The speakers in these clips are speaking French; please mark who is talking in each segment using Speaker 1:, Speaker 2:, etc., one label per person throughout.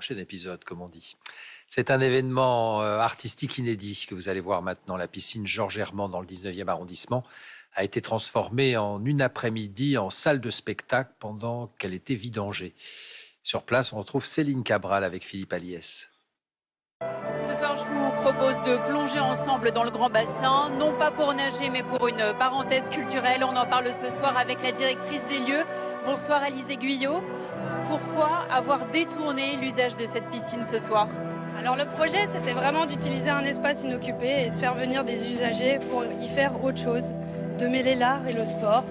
Speaker 1: Prochain épisode, comme on dit. C'est un événement artistique inédit que vous allez voir maintenant. La piscine Georges Herment dans le 19e arrondissement a été transformée en une après-midi en salle de spectacle pendant qu'elle était vidangée. Sur place, on retrouve Céline Cabral avec Philippe Aliès.
Speaker 2: Ce soir, je vous propose de plonger ensemble dans le grand bassin, non pas pour nager, mais pour une parenthèse culturelle. On en parle ce soir avec la directrice des lieux. Bonsoir Alizé Guyot. Pourquoi avoir détourné l'usage de cette piscine ce soir ?
Speaker 3: Alors le projet, c'était vraiment d'utiliser un espace inoccupé et de faire venir des usagers pour y faire autre chose, de mêler l'art et le sport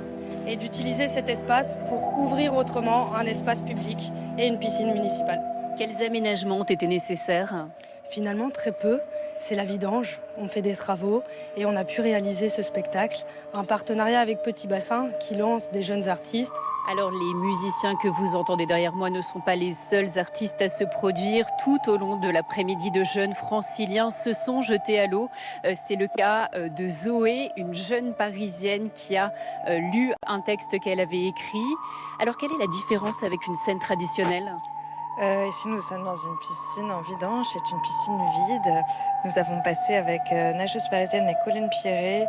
Speaker 3: et d'utiliser cet espace pour ouvrir autrement un espace public et une piscine municipale.
Speaker 2: Quels aménagements ont été nécessaires ?
Speaker 3: Finalement, très peu. C'est la vidange. On fait des travaux et on a pu réaliser ce spectacle. Un partenariat avec Petit Bassin qui lance des jeunes artistes.
Speaker 2: Alors les musiciens que vous entendez derrière moi ne sont pas les seuls artistes à se produire. Tout au long de l'après-midi, de jeunes franciliens se sont jetés à l'eau. C'est le cas de Zoé, une jeune parisienne qui a lu un texte qu'elle avait écrit. Alors quelle est la différence avec une scène traditionnelle ?
Speaker 4: Ici, nous sommes dans une piscine en vidange. C'est une piscine vide. Nous avons passé avec nageuse parisienne et Colline Pierret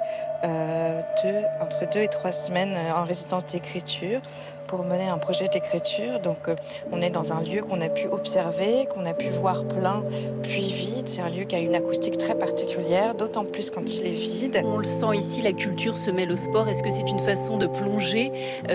Speaker 4: entre 2 et 3 semaines en résidence d'écriture pour mener un projet d'écriture. Donc, on est dans un lieu qu'on a pu observer, qu'on a pu voir plein, puis vide. C'est un lieu qui a une acoustique très particulière, d'autant plus quand il est vide.
Speaker 2: On le sent ici, la culture se mêle au sport. Est-ce que c'est une façon de plonger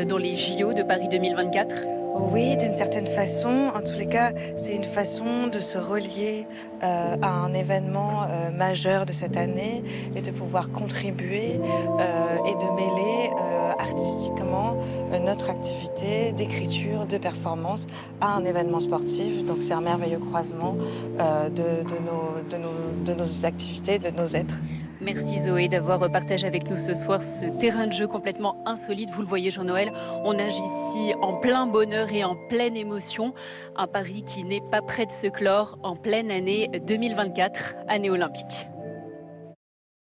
Speaker 2: dans les JO de Paris 2024 ?
Speaker 4: Oui, d'une certaine façon. En tous les cas, c'est une façon de se relier à un événement majeur de cette année et de pouvoir contribuer et de mêler artistiquement notre activité d'écriture, de performance à un événement sportif. Donc c'est un merveilleux croisement de nos activités, de nos êtres.
Speaker 2: Merci Zoé d'avoir partagé avec nous ce soir ce terrain de jeu complètement insolite. Vous le voyez Jean-Noël, on nage ici en plein bonheur et en pleine émotion. Un Paris qui n'est pas près de se clore en pleine année 2024, année olympique.